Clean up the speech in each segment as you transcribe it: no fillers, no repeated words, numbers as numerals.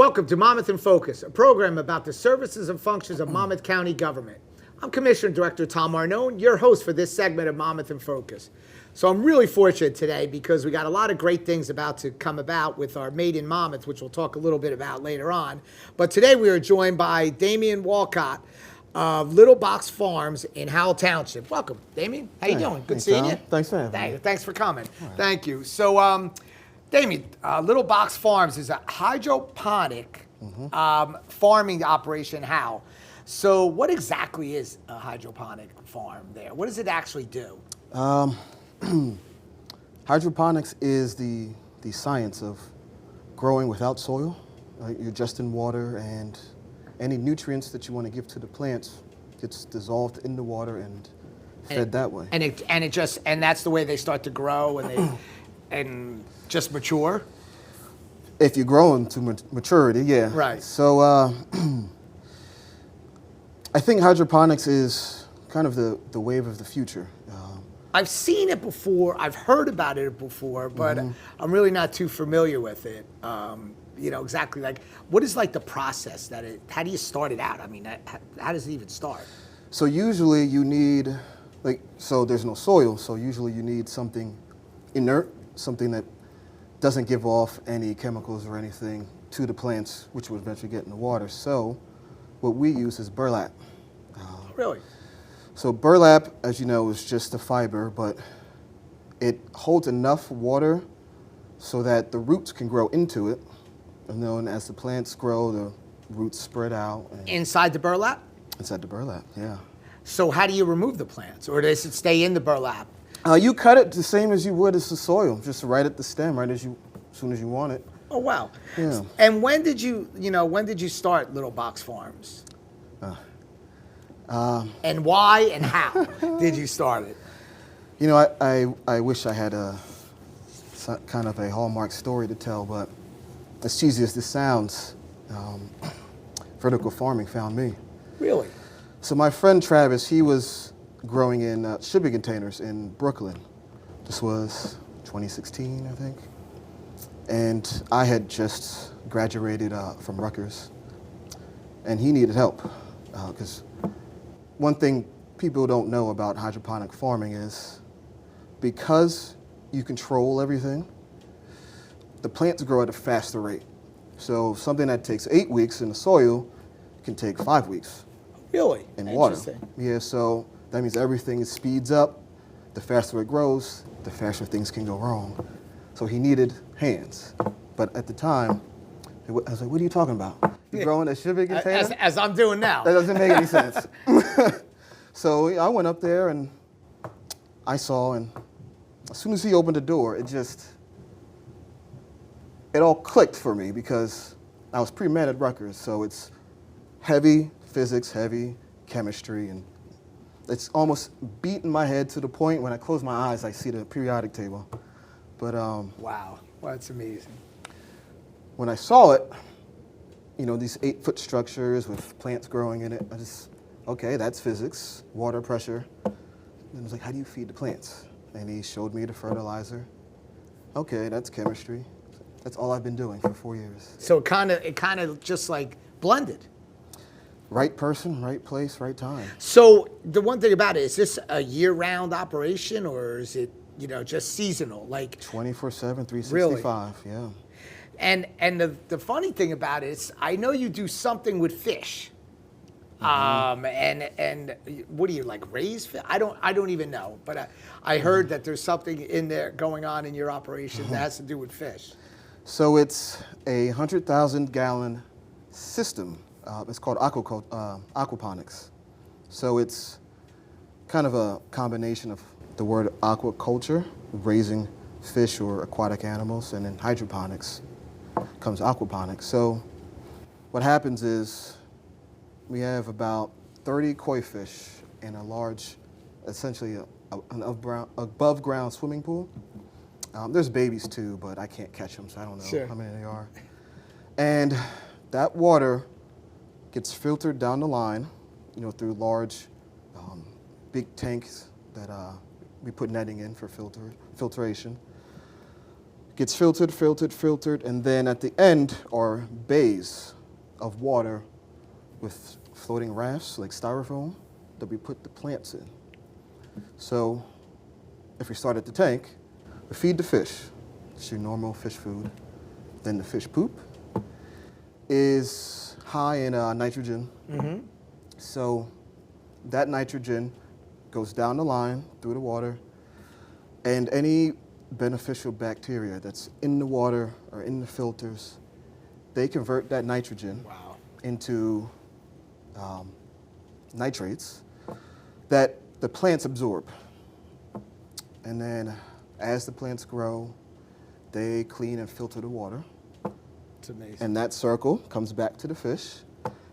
Welcome to Monmouth in Focus, a program about the services and functions of Monmouth County government. I'm Commissioner Director Tom Arnone, your host for this segment of Monmouth in Focus. So I'm really fortunate today because we got a lot of great things about to come about with our Made in Monmouth, which we'll talk a little bit about later on. But today we are joined by Damian Walcott of Little Box Farms in Howell Township. Welcome, Damian. How you doing? Good seeing you. Thanks for having me. Thanks for coming. Right. Thank you. So, Damian, Little Box Farms is a hydroponic farming operation. How? So, what exactly is a hydroponic farm there? What does it actually do? Hydroponics is the science of growing without soil. You're just in water, and any nutrients that you want to give to the plants gets dissolved in the water and fed that way. And that's the way they start to grow and just mature. If you grow them to maturity, yeah. Right. So I think hydroponics is kind of the wave of the future. I've seen it before, I've heard about it before, but I'm really not too familiar with it. You know, exactly like, what is like the process how do you start it out? I mean, how does it even start? So usually you need, so there's no soil, so usually you need something inert, something that doesn't give off any chemicals or anything to the plants, which would eventually get in the water. So what we use is burlap. Really? So burlap, as you know, is just a fiber, but it holds enough water so that the roots can grow into it. And then as the plants grow, the roots spread out. Inside the burlap? Inside the burlap, yeah. So how do you remove the plants? Or does it stay in the burlap? You cut it the same as you would as the soil, just right at the stem, as soon as you want it. Oh, wow. Yeah. And when did you start Little Box Farms? And why and how did you start it? You know, I wish I had kind of a Hallmark story to tell, but as cheesy as this sounds, vertical farming found me. Really? So my friend Travis, he was growing in shipping containers in Brooklyn. This was 2016, I think. And I had just graduated from Rutgers, and he needed help because one thing people don't know about hydroponic farming is because you control everything, the plants grow at a faster rate. So something that takes 8 weeks in the soil can take 5 weeks. Really? In water. Yeah, so that means everything speeds up. The faster it grows, the faster things can go wrong. So he needed hands. But at the time, I was like, what are you talking about? You growing a shipping container? As I'm doing now. That doesn't make any sense. So I went up there and I saw, and as soon as he opened the door, it all clicked for me because I was pre-med at Rutgers, so it's heavy physics, heavy chemistry, and it's almost beating my head to the point when I close my eyes, I see the periodic table. But wow, that's amazing. When I saw it, you know, these 8-foot structures with plants growing in it, I just, okay, that's physics, water pressure. And I was like, how do you feed the plants? And he showed me the fertilizer. Okay, that's chemistry. That's all I've been doing for 4 years. So it kind of just like blended. Right person, right place, right time. So the one thing about it, is this a year-round operation or is it, just seasonal? Like 24/7, 365, really? Yeah. And the funny thing about it is I know you do something with fish. And what do you like raise fish? I don't even know, but I heard that there's something in there going on in your operation that has to do with fish. So it's a 100,000-gallon system. It's called aquaponics. So it's kind of a combination of the word aquaculture, raising fish or aquatic animals, and then hydroponics comes aquaponics. So what happens is we have about 30 koi fish in a large, essentially an above ground swimming pool. There's babies too, but I can't catch them, so I don't know how many there are. And that water gets filtered down the line, through large, big tanks that we put netting in for filtration. gets filtered, filtered, filtered, and then at the end are bays of water with floating rafts like styrofoam that we put the plants in. So if we start at the tank, we feed the fish. It's your normal fish food. Then the fish poop is high in nitrogen. So that nitrogen goes down the line through the water, and any beneficial bacteria that's in the water or in the filters, they convert that nitrogen into nitrates that the plants absorb. And then as the plants grow, they clean and filter the water. It's amazing. And that circle comes back to the fish,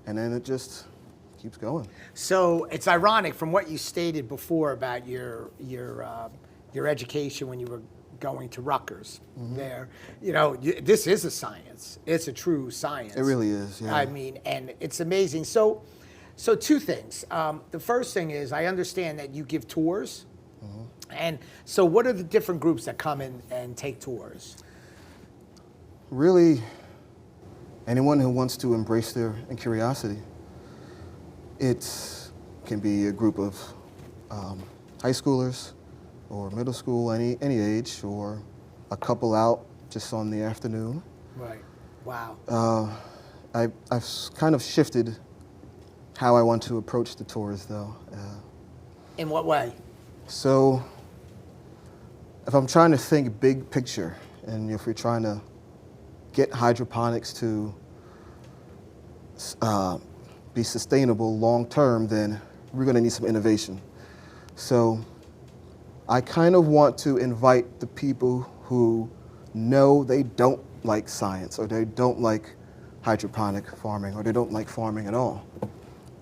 and then it just keeps going. So it's ironic from what you stated before about your education when you were going to Rutgers. There, this is a science. It's a true science. It really is. Yeah. I mean, and it's amazing. So two things. The first thing is I understand that you give tours, and so what are the different groups that come in and take tours? Really, anyone who wants to embrace their curiosity. It can be a group of high schoolers or middle school, any age, or a couple out just on the afternoon. Right. Wow. I've kind of shifted how I want to approach the tours, though. In what way? So if I'm trying to think big picture, and if we're trying to get hydroponics to be sustainable long term, then we're going to need some innovation. So I kind of want to invite the people who know they don't like science, or they don't like hydroponic farming, or they don't like farming at all.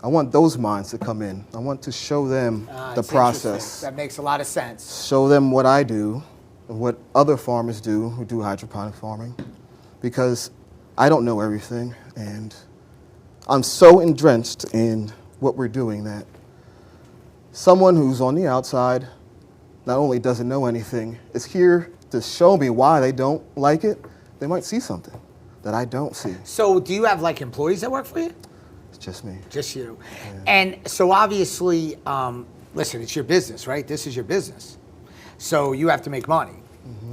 I want those minds to come in. I want to show them the It's process. interesting. That makes a lot of sense. Show them what I do and what other farmers do who do hydroponic farming, because I don't know everything, and I'm so entrenched in what we're doing that someone who's on the outside not only doesn't know anything, is here to show me why they don't like it. They might see something that I don't see. So do you have like employees that work for you? It's just me. Just you. And so obviously, listen, it's your business, right? This is your business. So you have to make money.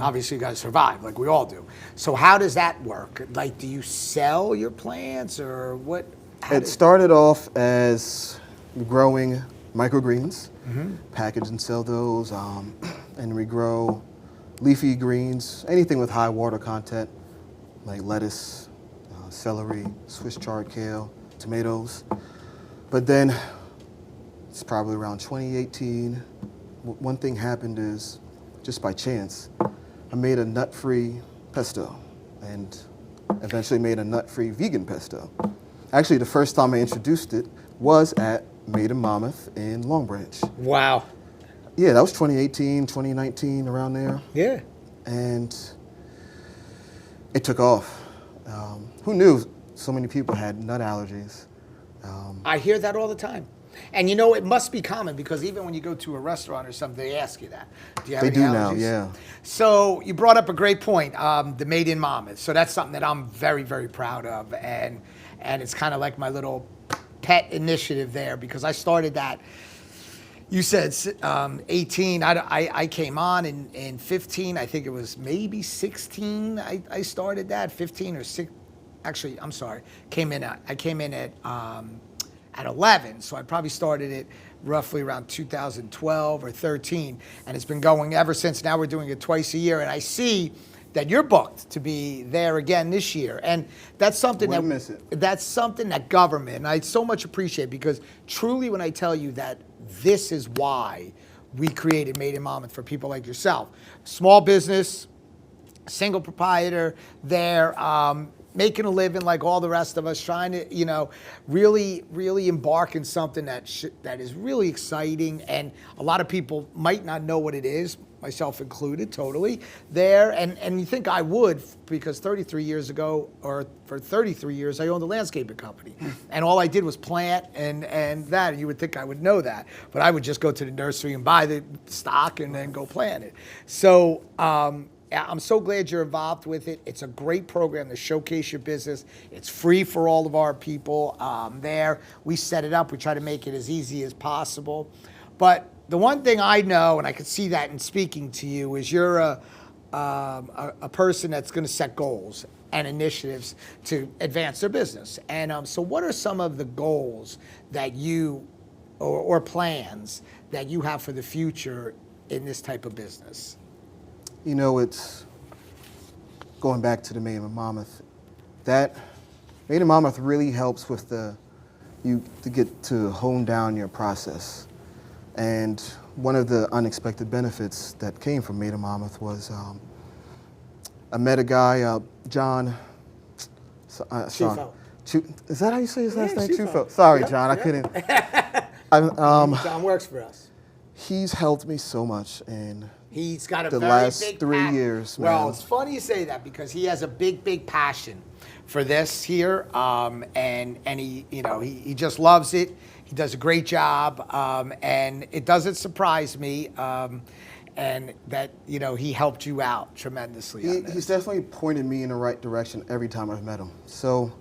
Obviously, you got to survive, like we all do. So how does that work? Like, do you sell your plants, or what? It started off as growing microgreens, package and sell those, and we grow leafy greens, anything with high water content, like lettuce, celery, Swiss chard kale, tomatoes. But then it's probably around 2018. One thing happened is, just by chance, I made a nut-free pesto, and eventually made a nut-free vegan pesto. Actually, the first time I introduced it was at Made in Monmouth in Long Branch. Wow. Yeah, that was 2018, 2019, around there. Yeah. And it took off. Who knew so many people had nut allergies? I hear that all the time. And it must be common, because even when you go to a restaurant or something, they ask you that. Do you have They any do allergies? now, yeah. So you brought up a great point, the Made in Monmouth. So that's something that I'm very, very proud of. And it's kind of like my little pet initiative there, because I started that. You said 18. I came on in 15. I think it was maybe 16. I started that 15 or 6. Actually, I'm sorry. I came in at 11. So I probably started it roughly around 2012 or 13, and it's been going ever since. Now we're doing it twice a year, and I see that you're booked to be there again this year, and that's something Wouldn't miss it. that's something that government, and I so much appreciate, because truly when I tell you that this is why we created Made in Monmouth for people like yourself, small business, single proprietor there, making a living like all the rest of us, trying to, really, really embark in something that is really exciting, and a lot of people might not know what it is, myself included, totally, there, and you think I would, because 33 years ago, or for 33 years, I owned a landscaping company, and all I did was plant and that, and you would think I would know that, but I would just go to the nursery and buy the stock and then go plant it. So, I'm so glad you're involved with it. It's a great program to showcase your business. It's free for all of our people there. We set it up. We try to make it as easy as possible. But the one thing I know, and I can see that in speaking to you, is you're a person that's going to set goals and initiatives to advance their business. And so what are some of the goals that you, or plans that you have for the future in this type of business? You know, it's going back to the Made in Monmouth. That Made in Monmouth really helps with you to get to hone down your process. And one of the unexpected benefits that came from Made in Monmouth was I met a guy, John. Chufo. Is that how you say his last name? Chufo. Chufo. Sorry, Yep, John, I yep. couldn't. John works for us. He's helped me so much in He's got a the very last big 3 years, man. Well, it's funny you say that because he has a big passion for this here, and he, you know, he just loves it. He does a great job, and it doesn't surprise me, and that, you know, he helped you out tremendously on this. He's definitely pointed me in the right direction every time I've met him. So,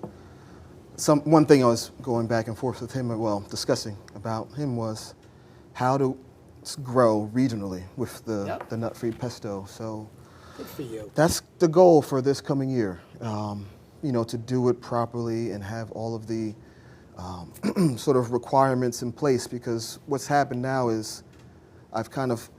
one thing I was going back and forth with him, well, discussing about him was how to grow regionally with the nut-free pesto. So Good for you. that's the goal for this coming year. You know, to do it properly and have all of the sort of requirements in place, because what's happened now is I've kind of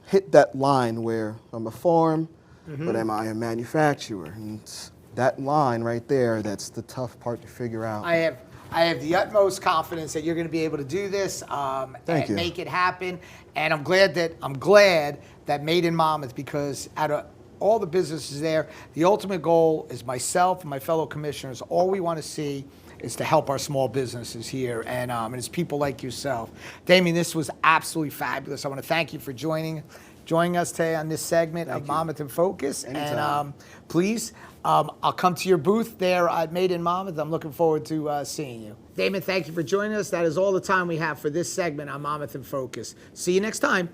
hit that line where I'm a farm, but am I a manufacturer? And it's that line right there, that's the tough part to figure out. I have the utmost confidence that you're going to be able to do this and you. make it happen. And I'm glad that Made in Monmouth, because out of all the businesses there, the ultimate goal is myself and my fellow commissioners. All we want to see is to help our small businesses here, and it's people like yourself. Damien, this was absolutely fabulous. I want to thank you for joining us today on this segment of Monmouth in Focus. Anytime. And please, I'll come to your booth there at Made in Monmouth. I'm looking forward to seeing you. Damon, thank you for joining us. That is all the time we have for this segment on Monmouth in Focus. See you next time.